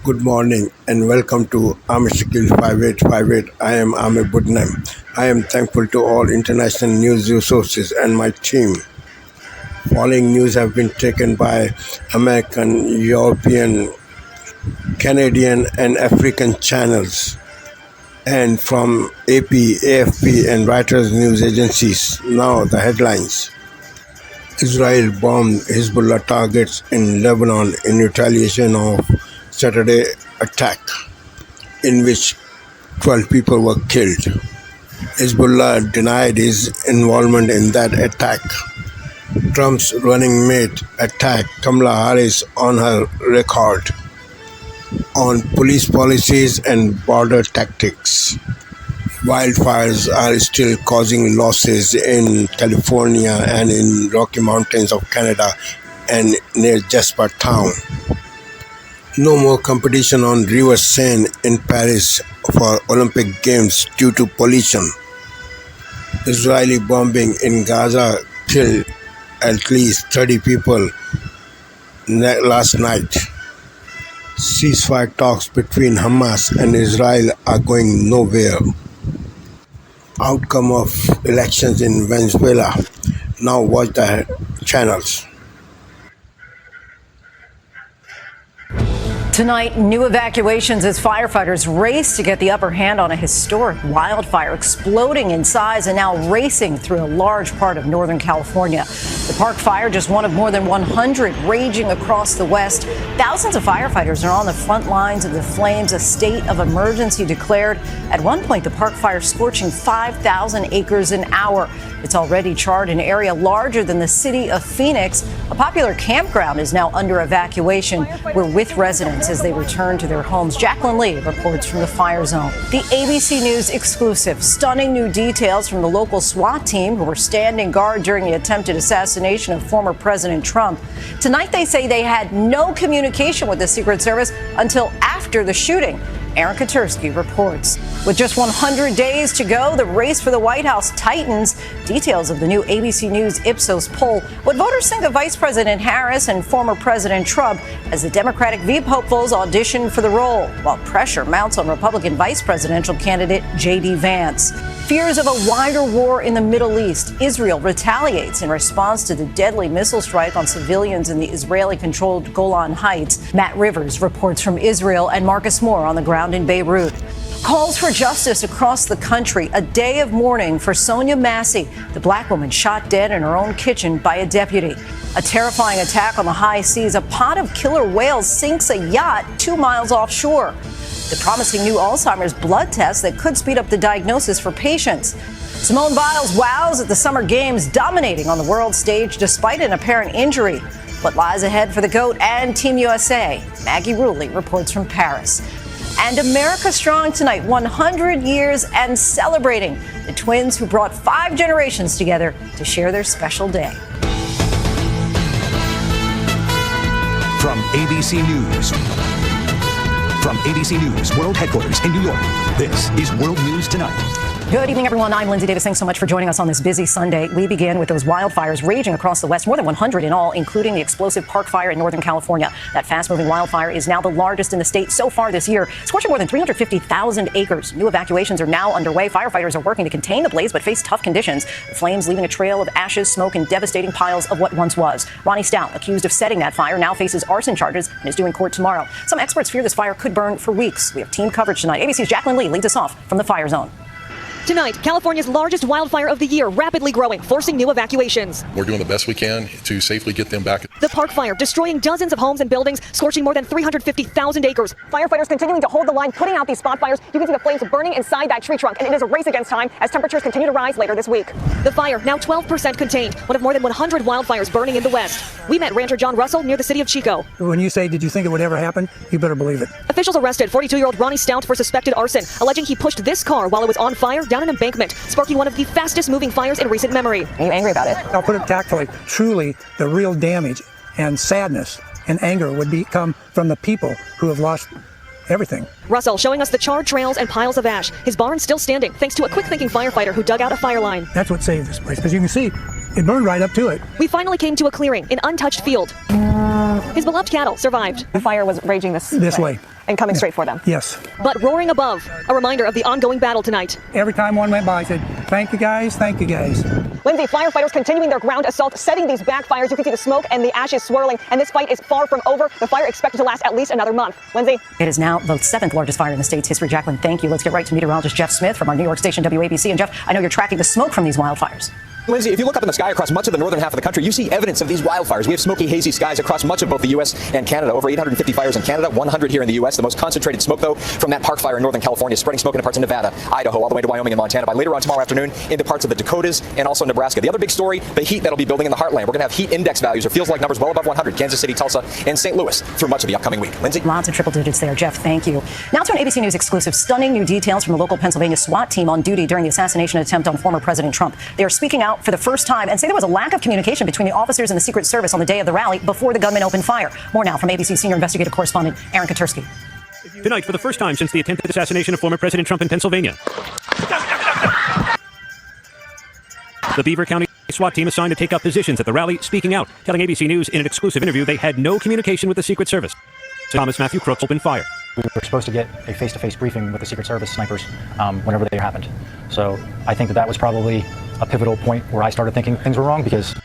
Good morning and welcome to Amish 5858. I am Amir Budnam. I am thankful to all international news resources and my team. Following news have been taken by American, European, Canadian and African channels and from AP, AFP and Reuters news agencies. Now the headlines. Israel bombed Hezbollah targets in Lebanon in retaliation of Saturday attack, in which 12 people were killed. Hezbollah denied his involvement in that attack. Trump's running mate attacked Kamala Harris on her record on police policies and border tactics. Wildfires are still causing losses in California and in Rocky Mountains of Canada and near Jasper Town. No more competition on River Seine in Paris for Olympic Games due to pollution. Israeli bombing in Gaza killed at least 30 people last night. Ceasefire talks between Hamas and Israel are going nowhere. Outcome of elections in Venezuela. Now watch the channels. Tonight, new evacuations as firefighters race to get the upper hand on a historic wildfire exploding in size and now racing through a large part of Northern California. The Park Fire, just one of more than 100 raging across the West. Thousands of firefighters are on the front lines of the flames. A state of emergency declared. At one point, the Park Fire scorching 5,000 acres an hour. It's already charred an area larger than the city of Phoenix. A popular campground is now under evacuation. We're with residents as they return to their homes. Jacqueline Lee reports from the fire zone. The ABC News exclusive. Stunning new details from the local SWAT team who were standing guard during the attempted assassination of former President Trump. Tonight they say they had no communication with the Secret Service until after the shooting. Aaron Katursky reports. With just 100 days to go, the race for the White House tightens. Details of the new ABC News Ipsos poll. What voters think of Vice President Harris and former President Trump as the Democratic Veep hopefuls audition for the role, while pressure mounts on Republican vice presidential candidate J.D. Vance. Fears of a wider war in the Middle East. Israel retaliates in response to the deadly missile strike on civilians in the Israeli-controlled Golan Heights. Matt Rivers reports from Israel and Marcus Moore on the ground in Beirut. Calls for justice across the country. A day of mourning for Sonia Massey, the black woman shot dead in her own kitchen by a deputy. A terrifying attack on the high seas. A pod of killer whales sinks a yacht 2 miles offshore. The promising new Alzheimer's blood test that could speed up the diagnosis for patients. Simone Biles wows at the Summer Games, dominating on the world stage despite an apparent injury. What lies ahead for the GOAT and Team USA? Maggie Rulli reports from Paris. And America Strong tonight, 100 years and celebrating the twins who brought 5 generations together to share their special day. From ABC News. From ABC News World Headquarters in New York, this is World News Tonight. Good evening, everyone. I'm Lindsay Davis. Thanks so much for joining us on this busy Sunday. We begin with those wildfires raging across the West, more than 100 in all, including the explosive Park Fire in Northern California. That fast-moving wildfire is now the largest in the state so far this year, scorching more than 350,000 acres. New evacuations are now underway. Firefighters are working to contain the blaze, but face tough conditions. The flames leaving a trail of ashes, smoke, and devastating piles of what once was. Ronnie Stout, accused of setting that fire, now faces arson charges and is due in court tomorrow. Some experts fear this fire could burn for weeks. We have team coverage tonight. ABC's Jacqueline Lee leads us off from the fire zone. Tonight, California's largest wildfire of the year, rapidly growing, forcing new evacuations. We're doing the best we can to safely get them back. The Park Fire destroying dozens of homes and buildings, scorching more than 350,000 acres. Firefighters continuing to hold the line, putting out these spot fires. You can see the flames burning inside that tree trunk, and it is a race against time as temperatures continue to rise later this week. The fire, now 12% contained, one of more than 100 wildfires burning in the West. We met rancher John Russell near the city of Chico. When you say, did you think it would ever happen? You better believe it. Officials arrested 42-year-old Ronnie Stout for suspected arson, alleging he pushed this car while it was on fire down an embankment, sparking one of the fastest-moving fires in recent memory. Are you angry about it? I'll put it tactfully. Truly, the real damage and sadness and anger would come from the people who have lost everything. Russell showing us the charred trails and piles of ash. His barn still standing, thanks to a quick-thinking firefighter who dug out a fire line. That's what saved this place, because you can see it burned right up to it. We finally came to a clearing, an untouched field. His beloved cattle survived. The fire was raging this way. and coming straight for them. Yes. But roaring above, a reminder of the ongoing battle tonight. Every time one went by, I said, thank you guys, thank you guys. Lindsay, firefighters continuing their ground assault, setting these backfires. You can see the smoke and the ashes swirling, and this fight is far from over. The fire expected to last at least another month. Lindsay? It is now the 7th largest fire in the state's history. Jacqueline, thank you. Let's get right to meteorologist Jeff Smith from our New York station WABC. And Jeff, I know you're tracking the smoke from these wildfires. Lindsay, if you look up in the sky across much of the northern half of the country, you see evidence of these wildfires. We have smoky, hazy skies across much of both the U.S. and Canada. Over 850 fires in Canada, 100 here in the U.S. The most concentrated smoke, though, from that park fire in Northern California, spreading smoke into parts of Nevada, Idaho, all the way to Wyoming and Montana. By later on tomorrow afternoon, into parts of the Dakotas and also Nebraska. The other big story, the heat that'll be building in the heartland. We're going to have heat index values, or feels like numbers well above 100. Kansas City, Tulsa, and St. Louis through much of the upcoming week. Lindsay? Lots of triple digits there, Jeff. Thank you. Now to an ABC News exclusive. Stunning new details from the local Pennsylvania SWAT team on duty during the assassination attempt on former President Trump. They are speaking out for the first time and say there was a lack of communication between the officers and the Secret Service on the day of the rally before the gunman opened fire. More now from ABC senior investigative correspondent Aaron Katersky. Tonight, for the first time since the attempted assassination of former President Trump in Pennsylvania, the Beaver County SWAT team assigned to take up positions at the rally, speaking out, telling ABC News in an exclusive interview they had no communication with the Secret Service. Thomas Matthew Crooks opened fire. We were supposed to get a face-to-face briefing with the Secret Service snipers whenever they happened. So I think that was probably a pivotal point where I started thinking things were wrong, because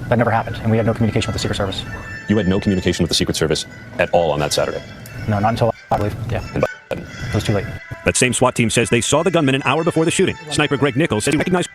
that never happened, and we had no communication with the Secret Service. You had no communication with the Secret Service at all on that Saturday? No, not until I believe, it was too late. That same SWAT team says they saw the gunman an hour before the shooting. Sniper Greg Nichols said he recognized...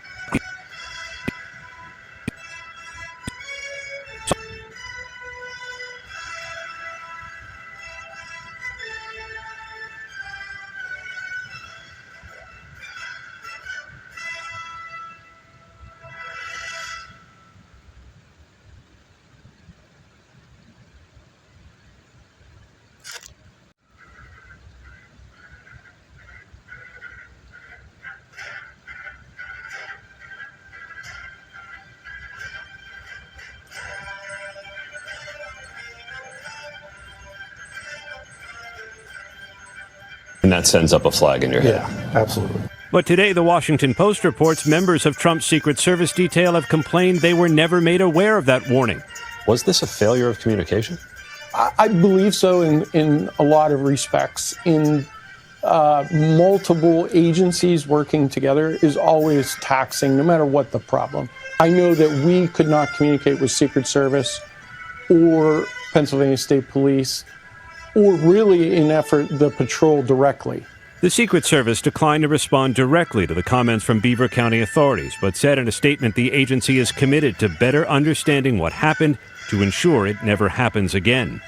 And that sends up a flag in your head. Yeah, absolutely. But today, the Washington Post reports members of Trump's Secret Service detail have complained they were never made aware of that warning. Was this a failure of communication? I believe so in a lot of respects. In multiple agencies working together is always taxing, no matter what the problem. I know that we could not communicate with Secret Service or Pennsylvania State Police, or really, in effort, the patrol directly. The Secret Service declined to respond directly to the comments from Beaver County authorities, but said in a statement the agency is committed to better understanding what happened to ensure it never happens again.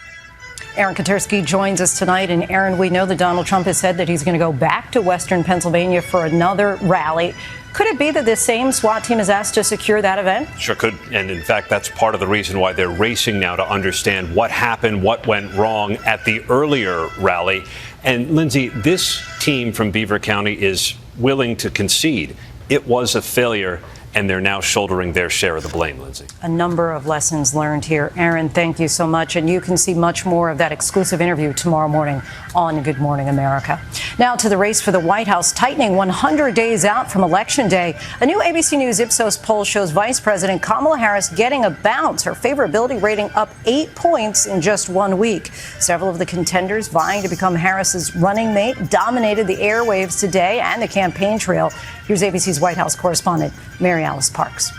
Aaron Katersky joins us tonight. And Aaron, we know that Donald Trump has said that he's going to go back to Western Pennsylvania for another rally. Could it be that this same SWAT team is asked to secure that event? Sure could. And in fact, that's part of the reason why they're racing now to understand what happened, what went wrong at the earlier rally. And Lindsay, this team from Beaver County is willing to concede it was a failure, and they're now shouldering their share of the blame, Lindsay. A number of lessons learned here. Aaron, thank you so much. And you can see much more of that exclusive interview tomorrow morning on Good Morning America. Now to the race for the White House, tightening 100 days out from Election Day. A new ABC News Ipsos poll shows Vice President Kamala Harris getting a bounce, her favorability rating up 8 points in just 1 week. Several of the contenders vying to become Harris's running mate dominated the airwaves today and the campaign trail. Here's ABC's White House correspondent, Mary Alice Parks.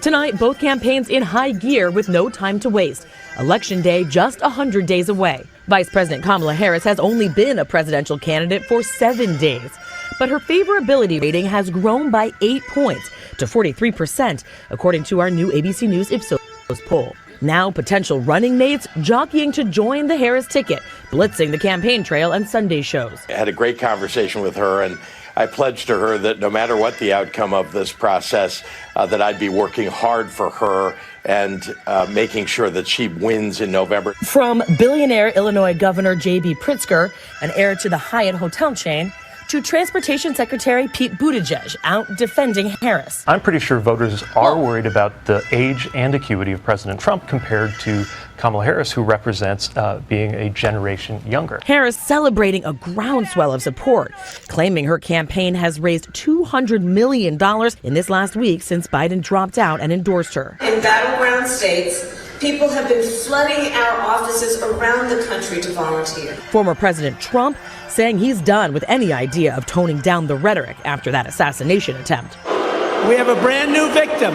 Tonight, both campaigns in high gear with no time to waste. Election Day just 100 days away. Vice President Kamala Harris has only been a presidential candidate for 7 days. But her favorability rating has grown by 8 points to 43%, according to our new ABC News Ipsos poll. Now potential running mates jockeying to join the Harris ticket, blitzing the campaign trail and Sunday shows. I had a great conversation with her, and I pledged to her that no matter what the outcome of this process, that I'd be working hard for her and making sure that she wins in November. From billionaire Illinois Governor J.B. Pritzker, an heir to the Hyatt hotel chain, to Transportation Secretary Pete Buttigieg out defending Harris. I'm pretty sure voters are worried about the age and acuity of President Trump compared to Kamala Harris, who represents being a generation younger. Harris celebrating a groundswell of support, claiming her campaign has raised $200 million in this last week since Biden dropped out and endorsed her. In battleground states, People have been flooding our offices around the country to volunteer. Former President Trump saying he's done with any idea of toning down the rhetoric after that assassination attempt. We have a brand new victim.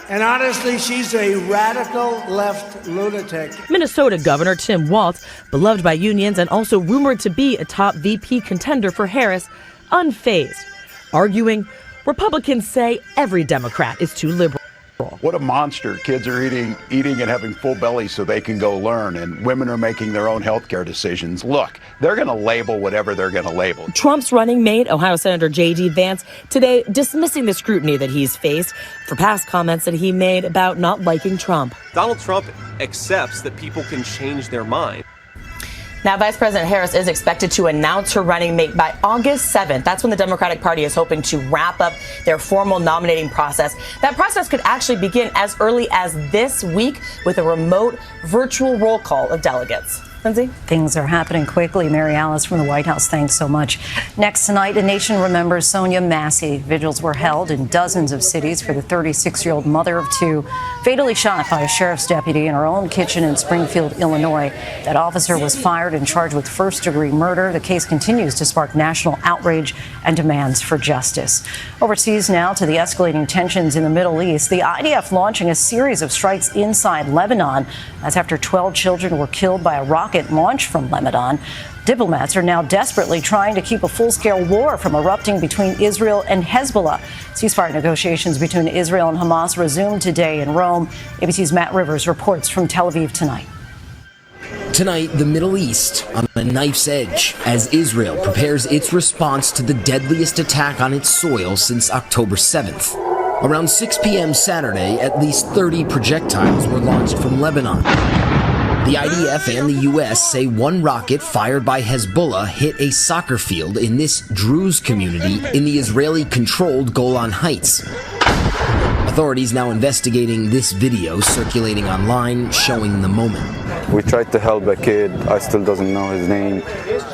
And honestly, she's a radical left lunatic. Minnesota Governor Tim Walz, beloved by unions and also rumored to be a top VP contender for Harris, unfazed, arguing Republicans say every Democrat is too liberal. What a monster. Kids are eating and having full bellies so they can go learn, and women are making their own health care decisions. Look, they're going to label whatever they're going to label. Trump's running mate, Ohio Senator J.D. Vance, today dismissing the scrutiny that he's faced for past comments that he made about not liking Trump. Donald Trump accepts that people can change their mind. Now, Vice President Harris is expected to announce her running mate by August 7th. That's when the Democratic Party is hoping to wrap up their formal nominating process. That process could actually begin as early as this week with a remote virtual roll call of delegates. Lindsay? Things are happening quickly. Mary Alice from the White House, thanks so much. Next tonight, the nation remembers Sonia Massey. Vigils were held in dozens of cities for the 36-year-old mother of two, fatally shot by a sheriff's deputy in her own kitchen in Springfield, Illinois. That officer was fired and charged with first-degree murder. The case continues to spark national outrage and demands for justice. Overseas now to the escalating tensions in the Middle East. The IDF launching a series of strikes inside Lebanon. That's after 12 children were killed by a rocket launched from Lebanon. Diplomats are now desperately trying to keep a full-scale war from erupting between Israel and Hezbollah. Ceasefire negotiations between Israel and Hamas resumed today in Rome. ABC's Matt Rivers reports from Tel Aviv tonight. Tonight, the Middle East on a knife's edge as Israel prepares its response to the deadliest attack on its soil since October 7th. Around 6 p.m. Saturday, at least 30 projectiles were launched from Lebanon. The IDF and the U.S. say one rocket fired by Hezbollah hit a soccer field in this Druze community in the Israeli-controlled Golan Heights. Authorities now investigating this video circulating online showing the moment. We tried to help a kid. I still doesn't know his name.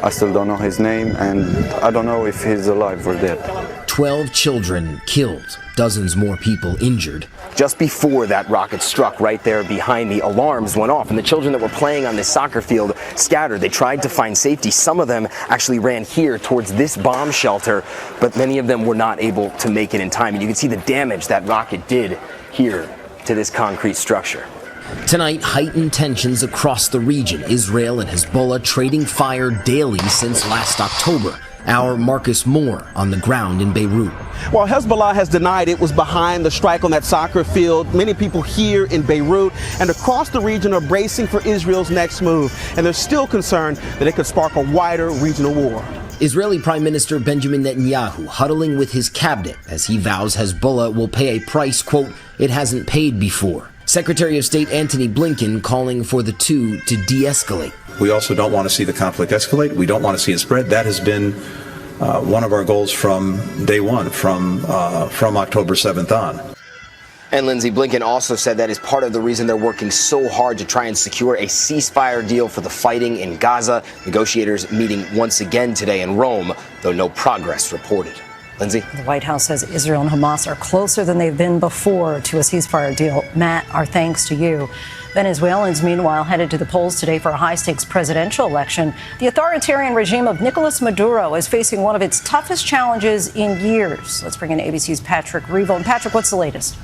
I still don't know his name, and I don't know if he's alive or dead. 12 children killed, dozens more people injured. Just before that rocket struck right there behind me, alarms went off, and the children that were playing on this soccer field scattered. They tried to find safety. Some of them actually ran here towards this bomb shelter, but many of them were not able to make it in time. And you can see the damage that rocket did here to this concrete structure. Tonight, heightened tensions across the region. Israel and Hezbollah trading fire daily since last October. Our Marcus Moore on the ground in Beirut. While Hezbollah has denied it was behind the strike on that soccer field, many people here in Beirut and across the region are bracing for Israel's next move, and they're still concerned that it could spark a wider regional war. Israeli Prime Minister Benjamin Netanyahu huddling with his cabinet as he vows Hezbollah will pay a price, quote, it hasn't paid before. Secretary of State Antony Blinken calling for the two to de-escalate. We also don't want to see the conflict escalate. We don't want to see it spread. That has been one of our goals from day one, from October 7th on. And Lindsay, Blinken also said that is part of the reason they're working so hard to try and secure a ceasefire deal for the fighting in Gaza. Negotiators meeting once again today in Rome, though no progress reported. Lindsay? The White House says Israel and Hamas are closer than they've been before to a ceasefire deal. Matt, our thanks to you. Venezuelans, meanwhile, headed to the polls today for a high-stakes presidential election. The authoritarian regime of Nicolas Maduro is facing one of its toughest challenges in years. Let's bring in ABC's Patrick Revo. And Patrick, what's the latest?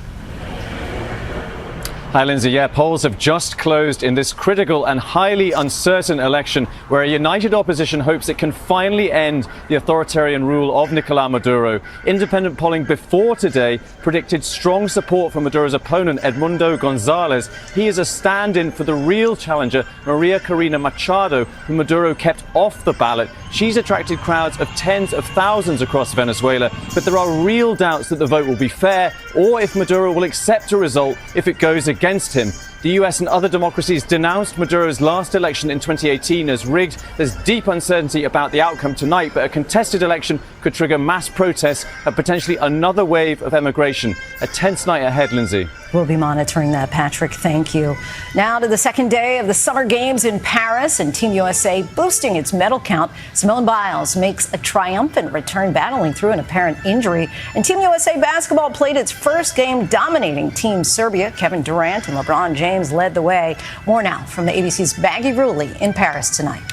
Hi, Lindsay. Yeah, polls have just closed in this critical and highly uncertain election where a united opposition hopes it can finally end the authoritarian rule of Nicolas Maduro. Independent polling before today predicted strong support for Maduro's opponent, Edmundo Gonzalez. He is a stand-in for the real challenger, Maria Corina Machado, who Maduro kept off the ballot. She's attracted crowds of tens of thousands across Venezuela, but there are real doubts that the vote will be fair or if Maduro will accept a result if it goes against him. The US and other democracies denounced Maduro's last election in 2018 as rigged. There's deep uncertainty about the outcome tonight, but a contested election could trigger mass protests and potentially another wave of emigration. A tense night ahead, Lindsay. We'll be monitoring that, Patrick. Thank you. Now to the second day of the Summer Games in Paris, and Team USA boosting its medal count. Simone Biles makes a triumphant return, battling through an apparent injury. And Team USA basketball played its first game, dominating Team Serbia. Kevin Durant and LeBron James led the way. More now from the ABC's Maggie Rulli in Paris tonight.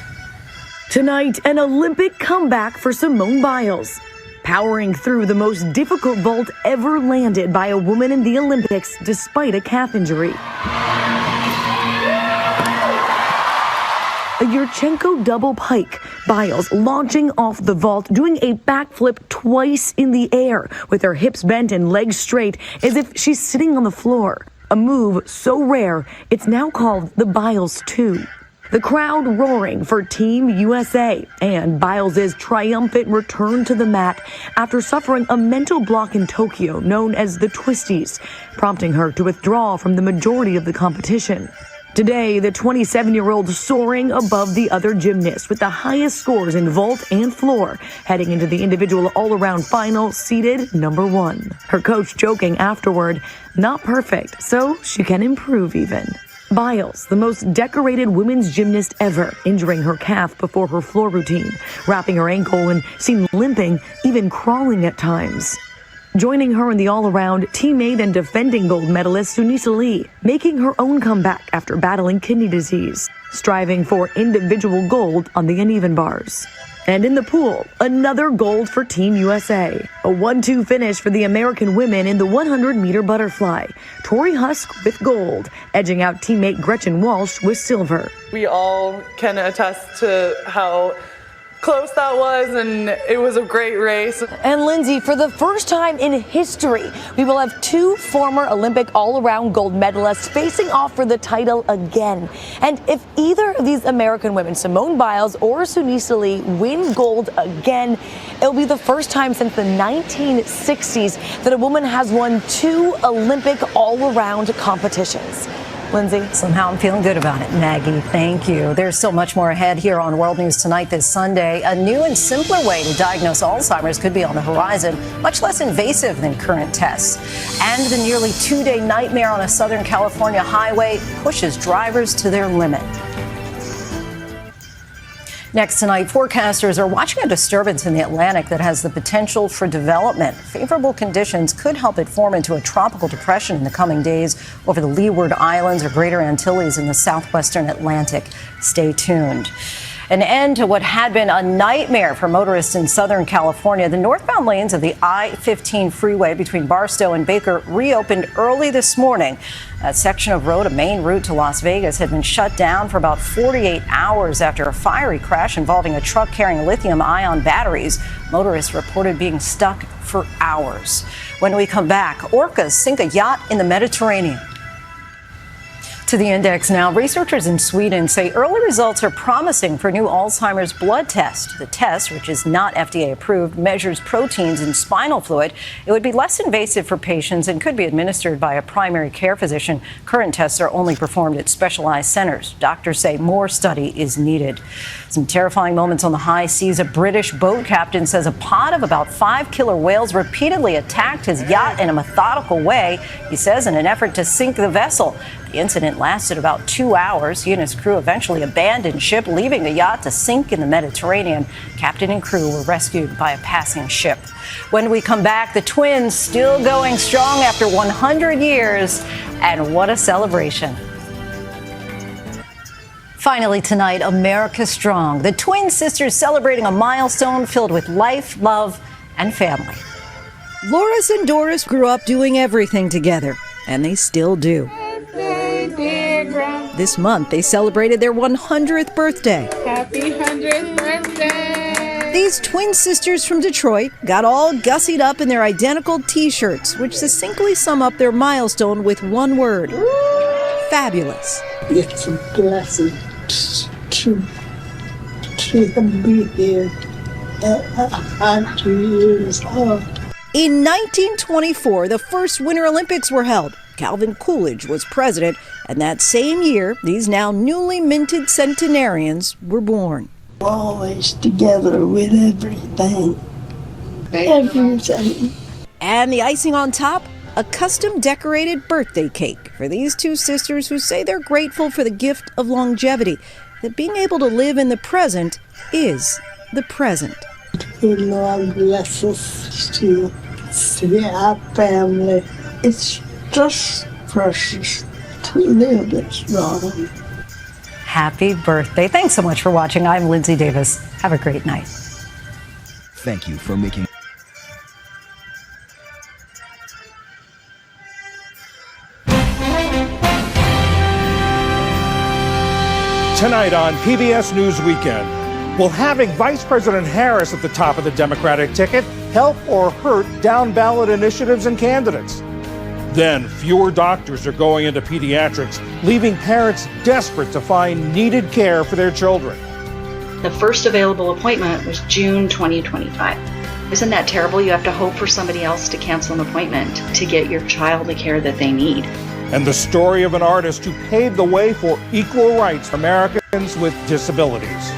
Tonight, an Olympic comeback for Simone Biles, powering through the most difficult vault ever landed by a woman in the Olympics despite a calf injury. A Yurchenko double pike, Biles launching off the vault, doing a backflip twice in the air with her hips bent and legs straight as if she's sitting on the floor. A move so rare, it's now called the Biles 2. The crowd roaring for Team USA and Biles' triumphant return to the mat after suffering a mental block in Tokyo known as the twisties, prompting her to withdraw from the majority of the competition. Today, the 27-year-old soaring above the other gymnasts with the highest scores in vault and floor, heading into the individual all-around final, seated number 1. Her coach joking afterward, not perfect, so she can improve even. Biles, the most decorated women's gymnast ever, injuring her calf before her floor routine, wrapping her ankle and seen limping, even crawling at times. Joining her in the all-around, teammate and defending gold medalist Sunisa Lee, making her own comeback after battling kidney disease, striving for individual gold on the uneven bars. And in the pool, another gold for Team USA. A 1-2 finish for the American women in the 100-meter butterfly. Tori Husk with gold, edging out teammate Gretchen Walsh with silver. We all can attest to how close that was, and it was a great race. And Lindsay, for the first time in history, we will have 2 former Olympic all-around gold medalists facing off for the title again. And if either of these American women, Simone Biles or Sunisa Lee, win gold again, it'll be the first time since the 1960s that a woman has won 2 Olympic all-around competitions. Lindsay? Somehow I'm feeling good about it. Maggie, thank you. There's so much more ahead here on World News Tonight this Sunday. A new and simpler way to diagnose Alzheimer's could be on the horizon, much less invasive than current tests. And the nearly 2-day nightmare on a Southern California highway pushes drivers to their limit. Next tonight, forecasters are watching a disturbance in the Atlantic that has the potential for development. Favorable conditions could help it form into a tropical depression in the coming days over the Leeward Islands or Greater Antilles in the southwestern Atlantic. Stay tuned. An end to what had been a nightmare for motorists in Southern California. The northbound lanes of the I-15 freeway between Barstow and Baker reopened early this morning. That section of road, a main route to Las Vegas, had been shut down for about 48 hours after a fiery crash involving a truck carrying lithium-ion batteries. Motorists reported being stuck for hours. When we come back, orcas sink a yacht in the Mediterranean. To the index now. Researchers in Sweden say early results are promising for new Alzheimer's blood test. The test, which is not FDA approved, measures proteins in spinal fluid. It would be less invasive for patients and could be administered by a primary care physician. Current tests are only performed at specialized centers. Doctors say more study is needed. Some terrifying moments on the high seas. A British boat captain says a pod of about 5 killer whales repeatedly attacked his yacht in a methodical way, he says, in an effort to sink the vessel. The incident lasted about 2 hours. He and his crew eventually abandoned ship, leaving the yacht to sink in the Mediterranean. Captain and crew were rescued by a passing ship. When we come back, the twins still going strong after 100 years. And what a celebration. Finally tonight, America Strong. The twin sisters celebrating a milestone filled with life, love, and family. Loris and Doris grew up doing everything together, and they still do. This month, they celebrated their 100th birthday. Happy 100th birthday! These twin sisters from Detroit got all gussied up in their identical T-shirts, which succinctly sum up their milestone with one word: fabulous. It's a blessing to be here at 100 years old. In 1924, the first Winter Olympics were held. Calvin Coolidge was president, And that same year, these now newly minted centenarians were born. Always together with everything. Everything. And the icing on top, a custom decorated birthday cake for these two sisters who say they're grateful for the gift of longevity, that being able to live in the present is the present. Good Lord bless us to see our family. It's just precious to live this long. Happy birthday. Thanks so much for watching. I'm Lindsay Davis. Have a great night. Thank you for making Tonight on PBS News Weekend, will having Vice President Harris at the top of the Democratic ticket help or hurt down-ballot initiatives and candidates? Then, fewer doctors are going into pediatrics, leaving parents desperate to find needed care for their children. The first available appointment was June 2025. Isn't that terrible? You have to hope for somebody else to cancel an appointment to get your child the care that they need. And the story of an artist who paved the way for equal rights for Americans with disabilities.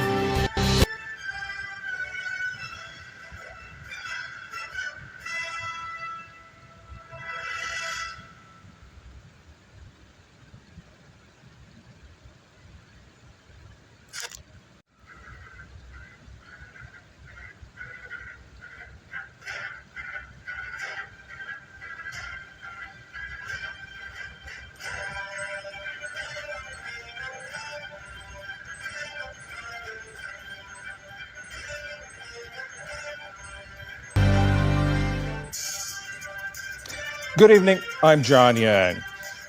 Good evening, I'm John Yang.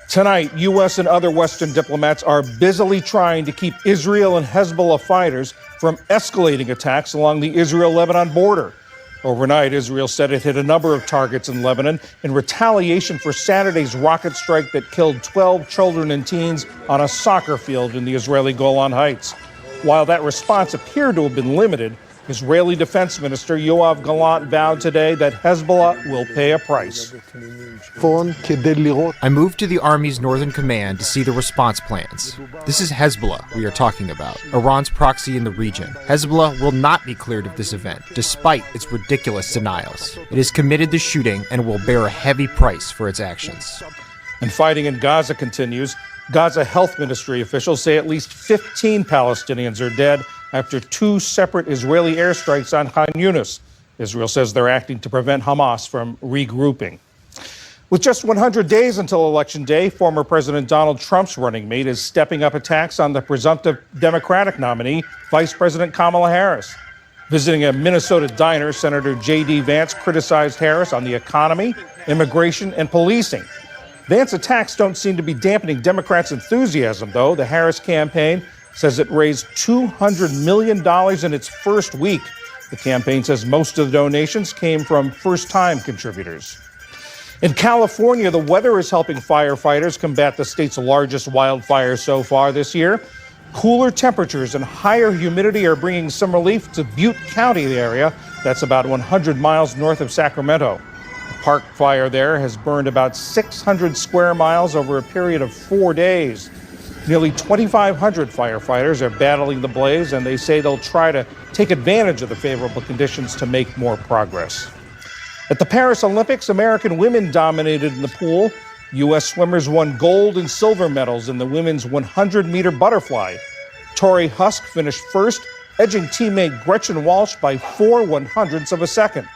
Tonight, U.S. and other Western diplomats are busily trying to keep Israel and Hezbollah fighters from escalating attacks along the Israel-Lebanon border. Overnight, Israel said it hit a number of targets in Lebanon in retaliation for Saturday's rocket strike that killed 12 children and teens on a soccer field in the Israeli Golan Heights. While that response appeared to have been limited, Israeli Defense Minister Yoav Gallant vowed today that Hezbollah will pay a price. I moved to the Army's Northern Command to see the response plans. This is Hezbollah we are talking about, Iran's proxy in the region. Hezbollah will not be cleared of this event, despite its ridiculous denials. It is committed to shooting and will bear a heavy price for its actions. And fighting in Gaza continues. Gaza Health Ministry officials say at least 15 Palestinians are dead after two separate Israeli airstrikes on Khan Yunis. Israel says they're acting to prevent Hamas from regrouping. With just 100 days until Election Day, former President Donald Trump's running mate is stepping up attacks on the presumptive Democratic nominee, Vice President Kamala Harris. Visiting a Minnesota diner, Senator J.D. Vance criticized Harris on the economy, immigration, and policing. Vance's attacks don't seem to be dampening Democrats' enthusiasm, though. The Harris campaign says it raised $200 million in its first week. The campaign says most of the donations came from first-time contributors. In California, the weather is helping firefighters combat the state's largest wildfire so far this year. Cooler temperatures and higher humidity are bringing some relief to Butte County, the area. That's about 100 miles north of Sacramento. The park fire there has burned about 600 square miles over a period of 4 days. Nearly 2,500 firefighters are battling the blaze, and they say they'll try to take advantage of the favorable conditions to make more progress. At the Paris Olympics, American women dominated in the pool. U.S. swimmers won gold and silver medals in the women's 100-meter butterfly. Tori Husk finished first, edging teammate Gretchen Walsh by 0.04 of a second.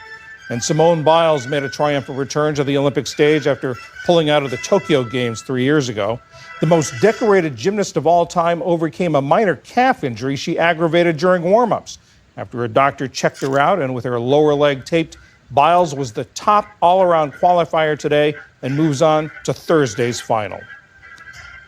And Simone Biles made a triumphant return to the Olympic stage after pulling out of the Tokyo Games 3 years ago. The most decorated gymnast of all time overcame a minor calf injury she aggravated during warm-ups. After a doctor checked her out and with her lower leg taped, Biles was the top all-around qualifier today and moves on to Thursday's final.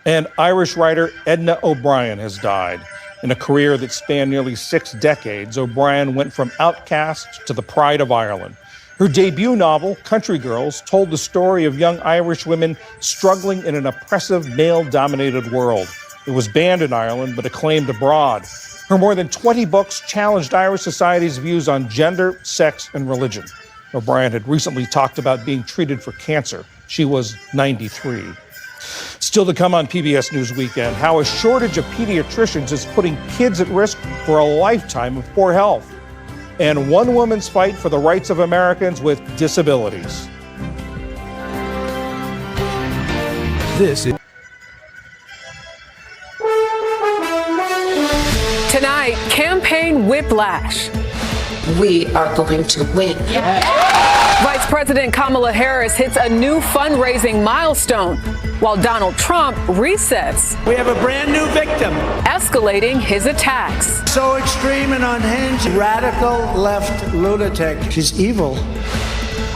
And Irish writer Edna O'Brien has died. In a career that spanned nearly 6 decades, O'Brien went from outcast to the pride of Ireland. Her debut novel, Country Girls, told the story of young Irish women struggling in an oppressive, male-dominated world. It was banned in Ireland, but acclaimed abroad. Her more than 20 books challenged Irish society's views on gender, sex, and religion. O'Brien had recently talked about being treated for cancer. She was 93. Still to come on PBS News Weekend, how a shortage of pediatricians is putting kids at risk for a lifetime of poor health. And one woman's fight for the rights of Americans with disabilities. This is tonight, campaign whiplash. We are going to win. Vice President Kamala Harris hits a new fundraising milestone, while Donald Trump resets. We have a brand new victim. Escalating his attacks. So extreme and unhinged. Radical left lunatic. She's evil.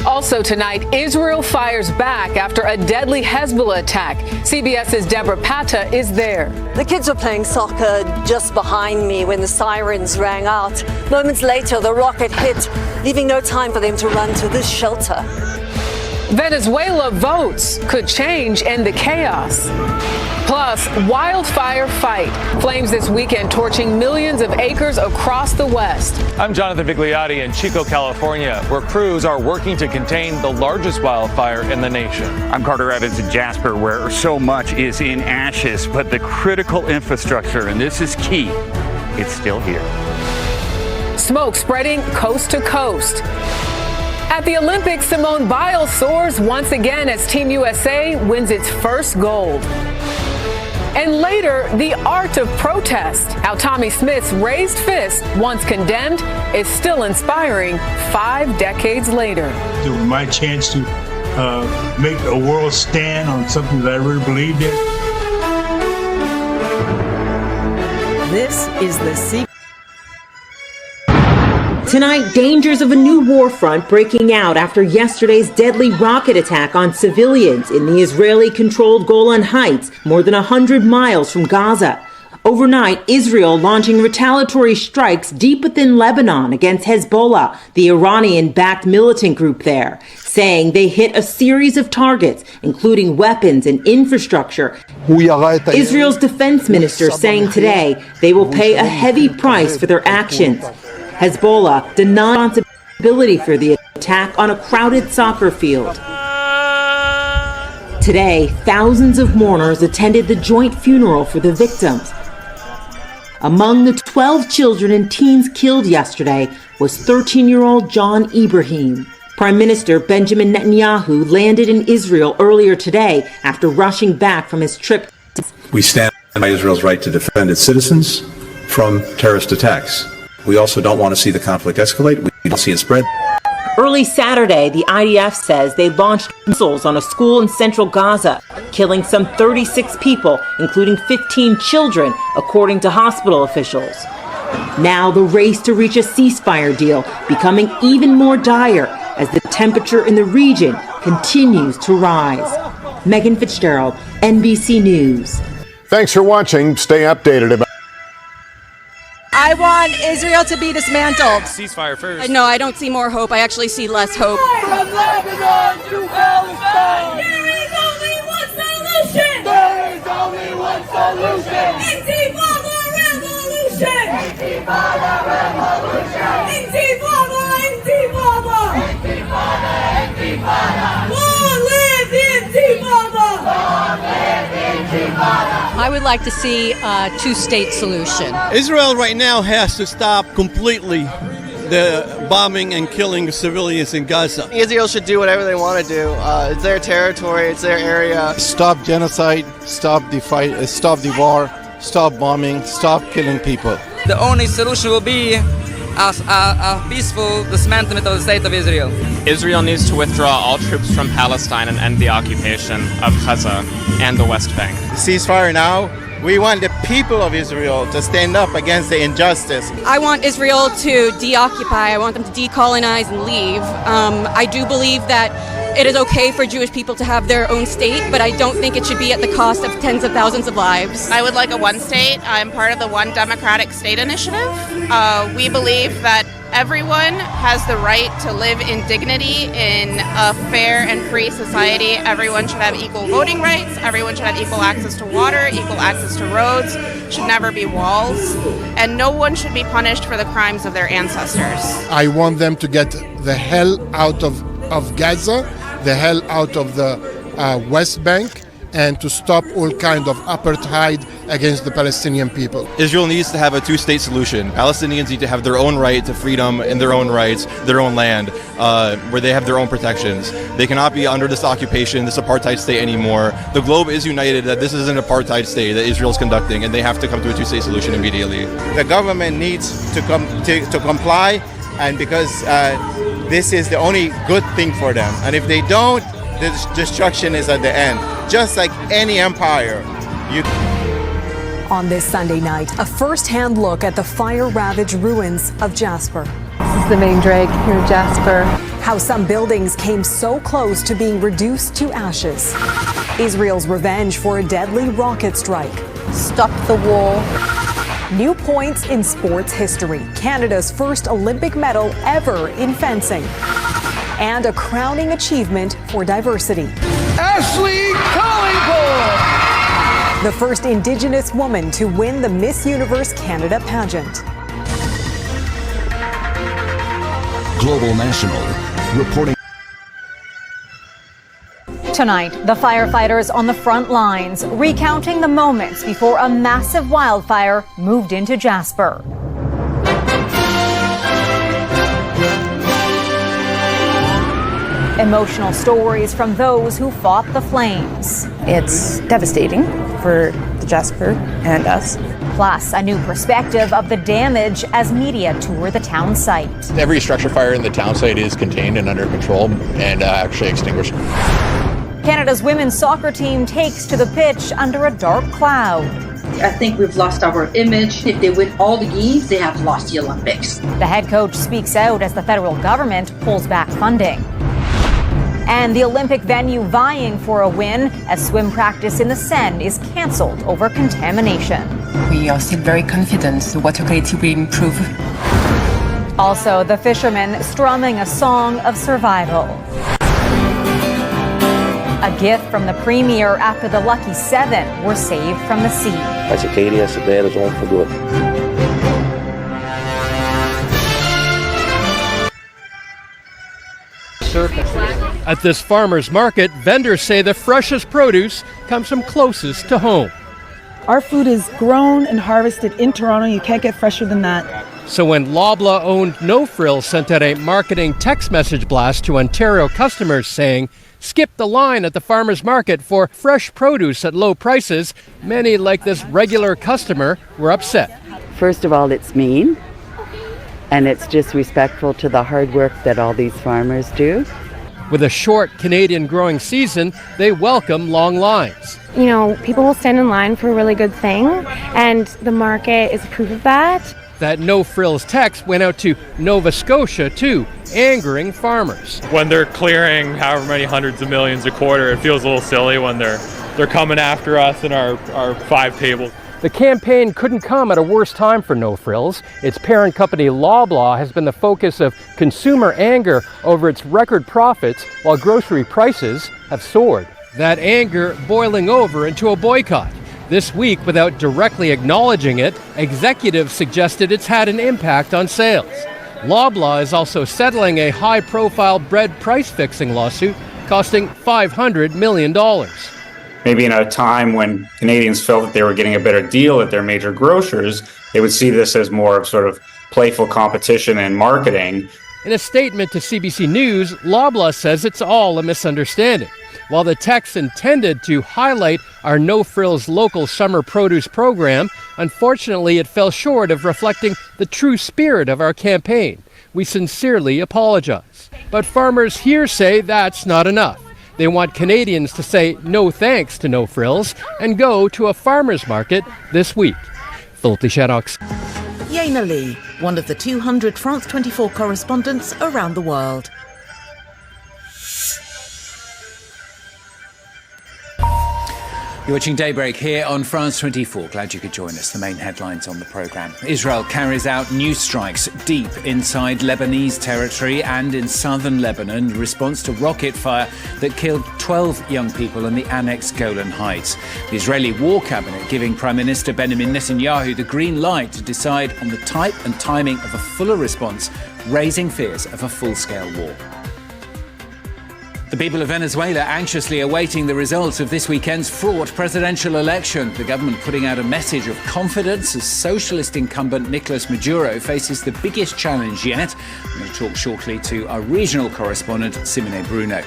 Also tonight, Israel fires back after a deadly Hezbollah attack. CBS's Deborah Patta is there. The kids were playing soccer just behind me when the sirens rang out. Moments later, the rocket hit, leaving no time for them to run to this shelter. Venezuela votes could change end the chaos. Plus, wildfire fight. Flames this weekend torching millions of acres across the West. I'm Jonathan Vigliotti in Chico, California, where crews are working to contain the largest wildfire in the nation. I'm Carter Evans in Jasper, where so much is in ashes, but the critical infrastructure, and this is key, it's still here. Smoke spreading coast to coast. At the Olympics, Simone Biles soars once again as Team USA wins its first gold. And later, the art of protest. How Tommy Smith's raised fist, once condemned, is still inspiring 5 decades later. My chance to make a world stand on something that I really believed in. This is The Secret. Tonight, dangers of a new war front breaking out after yesterday's deadly rocket attack on civilians in the Israeli-controlled Golan Heights, more than 100 miles from Gaza. Overnight, Israel launching retaliatory strikes deep within Lebanon against Hezbollah, the Iranian-backed militant group there, saying they hit a series of targets, including weapons and infrastructure. Israel's defense minister saying today they will pay a heavy price for their actions. Hezbollah denied responsibility for the attack on a crowded soccer field. Today, thousands of mourners attended the joint funeral for the victims. Among the 12 children and teens killed yesterday was 13-year-old John Ibrahim. Prime Minister Benjamin Netanyahu landed in Israel earlier today after rushing back from his trip. We stand by Israel's right to defend its citizens from terrorist attacks. We also don't want to see the conflict escalate. We don't see it spread. Early Saturday, the IDF says they launched missiles on a school in central Gaza, killing some 36 people, including 15 children, according to hospital officials. Now the race to reach a ceasefire deal becoming even more dire as the temperature in the region continues to rise. Megan Fitzgerald, NBC News. Thanks for watching. Stay updated about. I want Israel to be dismantled. Ceasefire first. No, I don't see more hope. I actually see less hope. From Lebanon to Palestine. There is only one solution. There is only one solution. Intifada revolution. Intifada revolution. Intifada, intifada. Intifada, intifada. Long live Intifada. Long live Intifada. I would like to see a two-state solution. Israel right now has to stop completely the bombing and killing of civilians in Gaza. Israel should do whatever they want to do. It's their territory, it's their area. Stop genocide, stop the fight, stop the war, stop bombing, stop killing people. The only solution will be a peaceful dismantlement of the state of Israel. Israel needs to withdraw all troops from Palestine and end the occupation of Gaza and the West Bank. Ceasefire now. We want the people of Israel to stand up against the injustice. I want Israel to deoccupy. I want them to decolonize and leave. I do believe that it is okay for Jewish people to have their own state, but I don't think it should be at the cost of tens of thousands of lives. I would like a one state. I'm part of the One Democratic State initiative. We believe that everyone has the right to live in dignity in a fair and free society. Everyone should have equal voting rights. Everyone should have equal access to water, equal access to roads. Should never be walls. And no one should be punished for the crimes of their ancestors. I want them to get the hell out of Gaza, the hell out of the West Bank, and to stop all kind of apartheid against the Palestinian people. Israel needs to have a two-state solution. Palestinians need to have their own right to freedom and their own rights, their own land, where they have their own protections. They cannot be under this occupation, this apartheid state anymore. The globe is united that this is an apartheid state that Israel is conducting, and they have to come to a two-state solution immediately. The government needs to comply, and because this is the only good thing for them. And if they don't, the destruction is at the end. Just like any empire. On this Sunday night, a first-hand look at the fire-ravaged ruins of Jasper. This is the main drag here in Jasper. How some buildings came so close to being reduced to ashes. Israel's revenge for a deadly rocket strike. Stop the war. New points in sports history. Canada's first Olympic medal ever in fencing. And a crowning achievement for diversity. Ashley Collingwood! The first Indigenous woman to win the Miss Universe Canada pageant. Global National reporting. Tonight, the firefighters on the front lines recounting the moments before a massive wildfire moved into Jasper. Emotional stories from those who fought the flames. It's devastating for the Jasper and us. Plus, a new perspective of the damage as media tour the town site. Every structure fire in the town site is contained and under control and actually extinguished. Canada's women's soccer team takes to the pitch under a dark cloud. I think we've lost our image. If they win all the games, they have lost the Olympics. The head coach speaks out as the federal government pulls back funding. And the Olympic venue vying for a win as swim practice in the Seine is cancelled over contamination. We are still very confident the water quality will improve. Also, the fishermen strumming a song of survival. A gift from the Premier after the Lucky Seven were saved from the sea. Als Acadië is het bij de zon verdoord. At this farmer's market, vendors say the freshest produce comes from closest to home. Our food is grown and harvested in Toronto. You can't get fresher than that. So when Loblaw-owned No Frills sent out a marketing text message blast to Ontario customers saying, skip the line at the farmer's market for fresh produce at low prices, many, like this regular customer, were upset. First of all, it's mean, and it's disrespectful to the hard work that all these farmers do. With a short Canadian growing season, they welcome long lines. You know, people will stand in line for a really good thing, and the market is proof of that. That No Frills text went out to Nova Scotia, too, angering farmers. When they're clearing however many hundreds of millions a quarter, it feels a little silly when they're coming after us in our 5 tables. The campaign couldn't come at a worse time for No Frills. Its parent company Loblaw has been the focus of consumer anger over its record profits while grocery prices have soared. That anger boiling over into a boycott. This week, without directly acknowledging it, executives suggested it's had an impact on sales. Loblaw is also settling a high-profile bread price-fixing lawsuit costing $500 million. Maybe in a time when Canadians felt that they were getting a better deal at their major grocers, they would see this as more of sort of playful competition and marketing. In a statement to CBC News, Loblaw says it's all a misunderstanding. While the text intended to highlight our No Frills local summer produce program, unfortunately it fell short of reflecting the true spirit of our campaign. We sincerely apologize. But farmers here say that's not enough. They want Canadians to say no thanks to No Frills and go to a farmer's market this week. Philip Shaddox. Yana Lee, one of the 200 France 24 correspondents around the world. You're watching Daybreak here on France 24. Glad you could join us. The main headlines on the programme. Israel carries out new strikes deep inside Lebanese territory and in southern Lebanon in response to rocket fire that killed 12 young people in the annexed Golan Heights. The Israeli War Cabinet giving Prime Minister Benjamin Netanyahu the green light to decide on the type and timing of a fuller response, raising fears of a full-scale war. The people of Venezuela anxiously awaiting the results of this weekend's fraught presidential election. The government putting out a message of confidence as socialist incumbent Nicolas Maduro faces the biggest challenge yet. I'm going to talk shortly to our regional correspondent, Simone Bruno.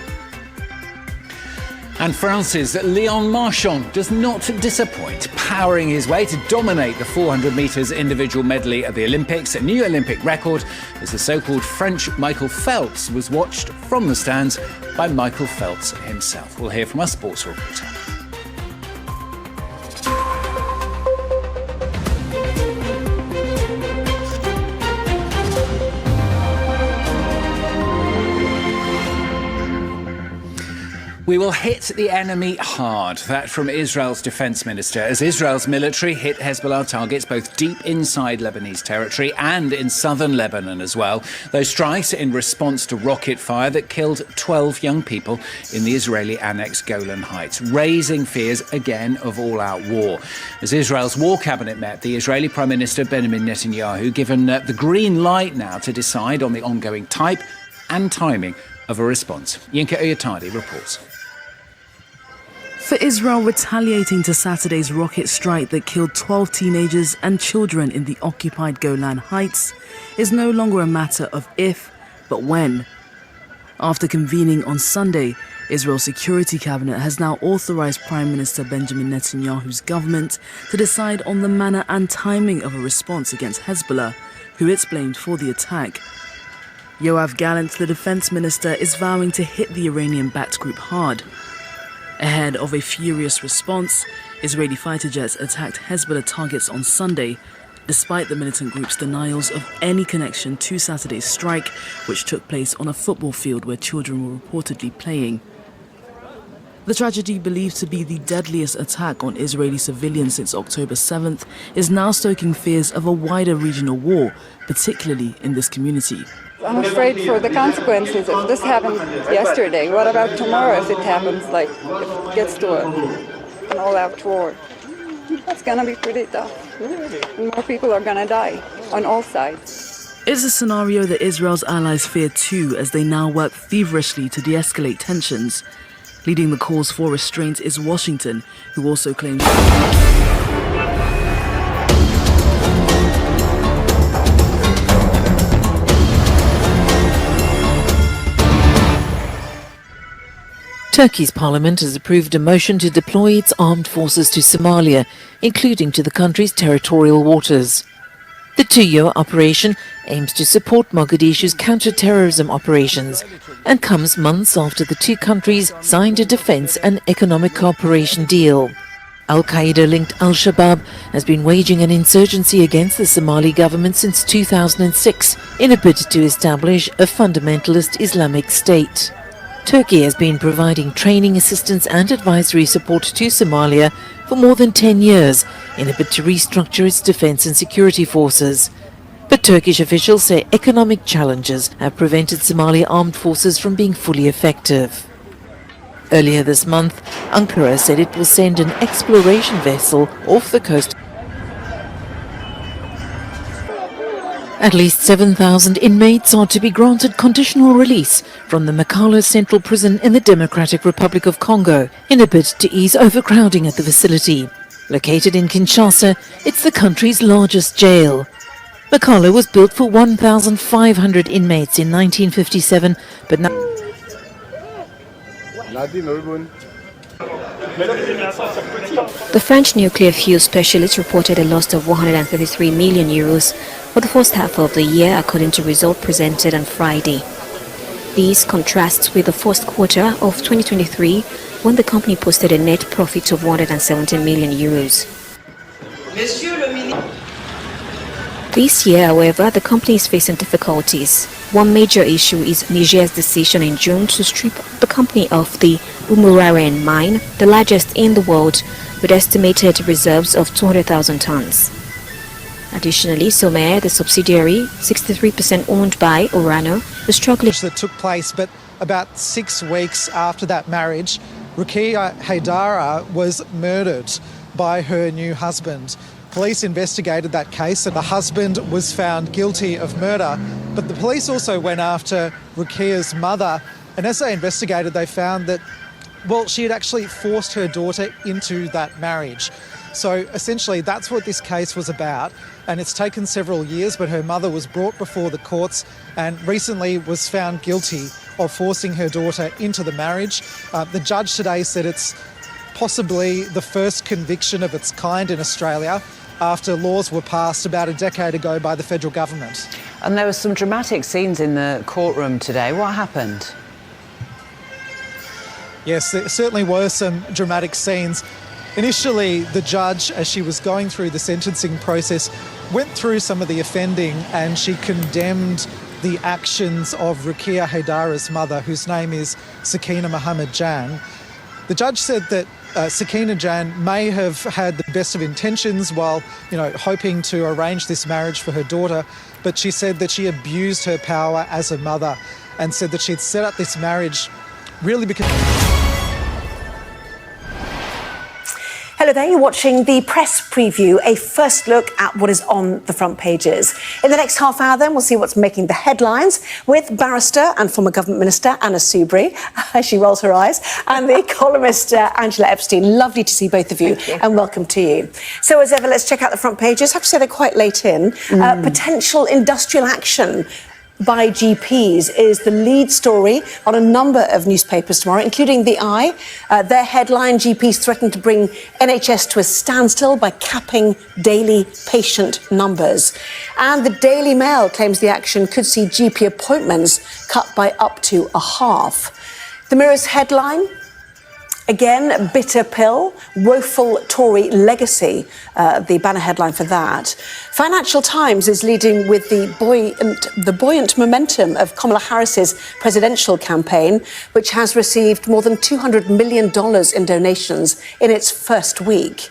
And France's Léon Marchand does not disappoint, powering his way to dominate the 400 metres individual medley at the Olympics, a new Olympic record as the so-called French Michael Phelps was watched from the stands by Michael Phelps himself. We'll hear from our sports reporter. We will hit the enemy hard. That from Israel's defense minister, as Israel's military hit Hezbollah targets both deep inside Lebanese territory and in southern Lebanon as well. Those strikes in response to rocket fire that killed 12 young people in the Israeli-annexed Golan Heights, raising fears again of all-out war. As Israel's war cabinet met, the Israeli Prime Minister Benjamin Netanyahu given the green light now to decide on the ongoing type and timing of a response. Yinka Oyatadi reports. For Israel, retaliating to Saturday's rocket strike that killed 12 teenagers and children in the occupied Golan Heights is no longer a matter of if, but when. After convening on Sunday, Israel's Security Cabinet has now authorized Prime Minister Benjamin Netanyahu's government to decide on the manner and timing of a response against Hezbollah, who it's blamed for the attack. Yoav Gallant, the defense minister, is vowing to hit the Iranian-backed group hard. Ahead of a furious response, Israeli fighter jets attacked Hezbollah targets on Sunday, despite the militant group's denials of any connection to Saturday's strike, which took place on a football field where children were reportedly playing. The tragedy, believed to be the deadliest attack on Israeli civilians since October 7th, is now stoking fears of a wider regional war, particularly in this community. I'm afraid for the consequences. If this happened yesterday, what about tomorrow if it happens, like, if it gets to an all-out war? That's going to be pretty tough. More people are going to die on all sides. It's a scenario that Israel's allies fear too, as they now work feverishly to de-escalate tensions. Leading the calls for restraint is Washington, who also claims... Turkey's parliament has approved a motion to deploy its armed forces to Somalia, including to the country's territorial waters. The two-year operation aims to support Mogadishu's counter-terrorism operations and comes months after the two countries signed a defense and economic cooperation deal. Al-Qaeda-linked Al-Shabaab has been waging an insurgency against the Somali government since 2006 in a bid to establish a fundamentalist Islamic state. Turkey has been providing training assistance and advisory support to Somalia for more than 10 years in a bid to restructure its defense and security forces. But Turkish officials say economic challenges have prevented Somali armed forces from being fully effective. Earlier this month, Ankara said it will send an exploration vessel off the coast. At least 7,000 inmates are to be granted conditional release from the Makala Central Prison in the Democratic Republic of Congo in a bid to ease overcrowding at the facility. Located in Kinshasa, it's the country's largest jail. Makala was built for 1,500 inmates in 1957, but now... The French nuclear fuel specialist reported a loss of 133 million euros for the first half of the year, according to results presented on Friday. This contrasts with the first quarter of 2023, when the company posted a net profit of 170 million euros. This year, however, the company is facing difficulties. One major issue is Niger's decision in June to strip the company of the Umuraren mine, the largest in the world, with estimated reserves of 200,000 tons. Additionally, Somair, the subsidiary, 63% owned by Orano, was struggling. That took place, but about 6 weeks after that marriage, Rukia Haidara was murdered by her new husband. Police investigated that case and the husband was found guilty of murder, but the police also went after Rukia's mother And as they investigated, they found that, well, she had actually forced her daughter into that marriage. So essentially that's what this case was about, and it's taken several years, but her mother was brought before the courts and recently was found guilty of forcing her daughter into the marriage. The judge today said it's possibly the first conviction of its kind in Australia after laws were passed about a decade ago by the federal government. And there were some dramatic scenes in the courtroom today. What happened? Yes, there certainly were some dramatic scenes. Initially, the judge, as she was going through the sentencing process, went through some of the offending and she condemned the actions of Rukia Haidara's mother, whose name is Sakina Mohammed Jan. The judge said that Sakina Jan may have had the best of intentions while, hoping to arrange this marriage for her daughter, but she said that she abused her power as a mother and said that she'd set up this marriage really because... Hello there, you're watching the press preview, a first look at what is on the front pages. In the next half hour then, we'll see what's making the headlines with barrister and former government minister Anna Soubry, as she rolls her eyes, and the columnist Angela Epstein. Lovely to see both of you, and welcome to you. So as ever, let's check out the front pages. I have to say they're quite late in. Potential industrial action by GPs is the lead story on a number of newspapers tomorrow, including The Eye. Their headline, GPs threaten to bring NHS to a standstill by capping daily patient numbers. And the Daily Mail claims the action could see GP appointments cut by up to a half. The Mirror's headline, again, bitter pill, woeful Tory legacy, the banner headline for that. Financial Times is leading with the buoyant momentum of Kamala Harris's presidential campaign, which has received more than $200 million in donations in its first week.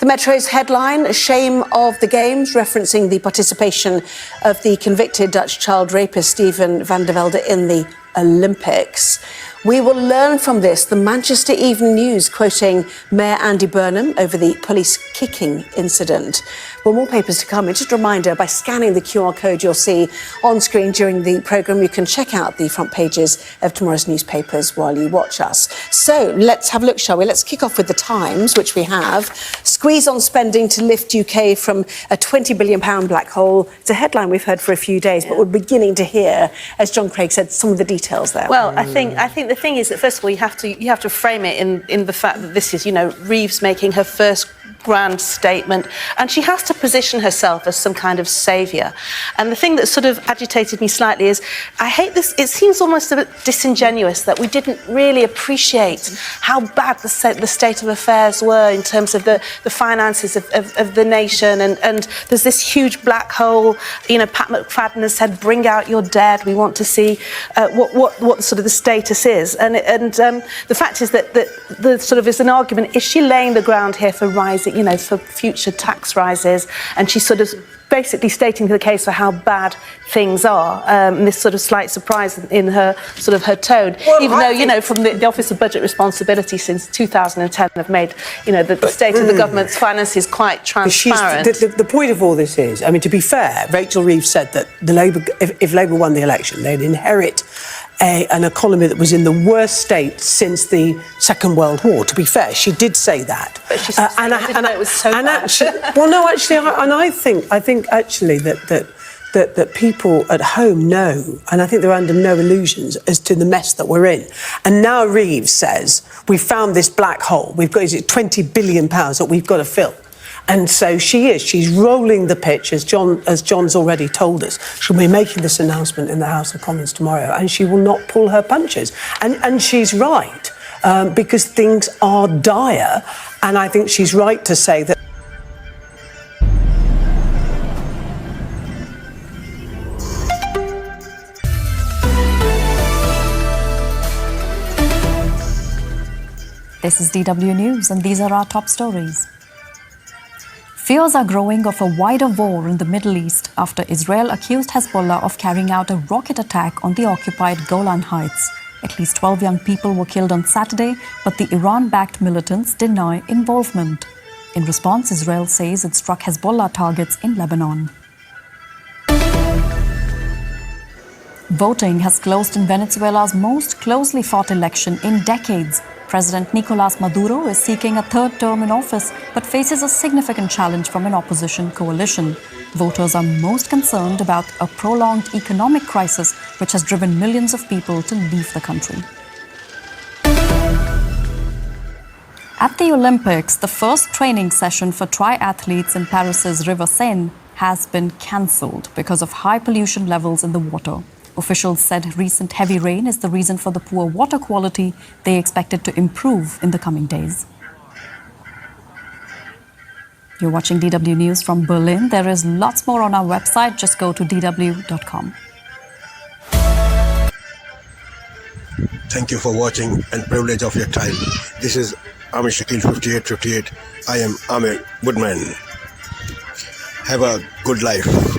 The Metro's headline, Shame of the Games, referencing the participation of the convicted Dutch child rapist Steven van der Velde in the Olympics. We will learn from this, the Manchester Evening News quoting Mayor Andy Burnham over the police kicking incident. Well, more papers to come. And just a reminder, by scanning the QR code you'll see on screen during the programme, you can check out the front pages of tomorrow's newspapers while you watch us. So let's have a look, shall we? Let's kick off with the Times, which we have. Squeeze on spending to lift UK from a £20 billion black hole. It's a headline we've heard for a few days, but we're beginning to hear, as John Craig said, some of the details there. Well, I think the thing is that, first of all, you have to frame it in the fact that this is, Reeves making her first grand statement, and she has to position herself as some kind of saviour. And the thing that sort of agitated me slightly is, I hate this, it seems almost a bit disingenuous that we didn't really appreciate how bad the state of affairs were in terms of the finances of the nation, and there's this huge black hole. Pat McFadden has said, bring out your dead, we want to see what sort of the status is. And the fact is that the sort of is an argument, is she laying the ground here for rising, for future tax rises? And she's sort of basically stating the case for how bad things are. And this sort of slight surprise in her sort of her tone, well, even though from the Office of Budget Responsibility since 2010 have made the state of the government's finances quite transparent. The point of all this is, to be fair, Rachel Reeves said that if Labour won the election, they'd inherit an economy that was in the worst state since the Second World War. To be fair, she did say that. But she said it was so bad. I think actually that people at home know, and I think they're under no illusions as to the mess that we're in. And now Reeves says, we found this black hole. We've got, £20 billion that we've got to fill. And so she's rolling the pitch, as John's already told us. She'll be making this announcement in the House of Commons tomorrow, and she will not pull her punches. And she's right, because things are dire, and I think she's right to say that. This is DW News, and these are our top stories. Fears are growing of a wider war in the Middle East after Israel accused Hezbollah of carrying out a rocket attack on the occupied Golan Heights. At least 12 young people were killed on Saturday, but the Iran-backed militants deny involvement. In response, Israel says it struck Hezbollah targets in Lebanon. Voting has closed in Venezuela's most closely fought election in decades. President Nicolás Maduro is seeking a third term in office, but faces a significant challenge from an opposition coalition. Voters are most concerned about a prolonged economic crisis, which has driven millions of people to leave the country. At the Olympics, the first training session for triathletes in Paris's River Seine has been cancelled because of high pollution levels in the water. Officials said recent heavy rain is the reason for the poor water quality. They expect it to improve in the coming days. You're watching DW News from Berlin. There is lots more on our website. Just go to dw.com. Thank you for watching and privilege of your time. This is Amir Shakil 5858. I am Amir Woodman. Have a good life.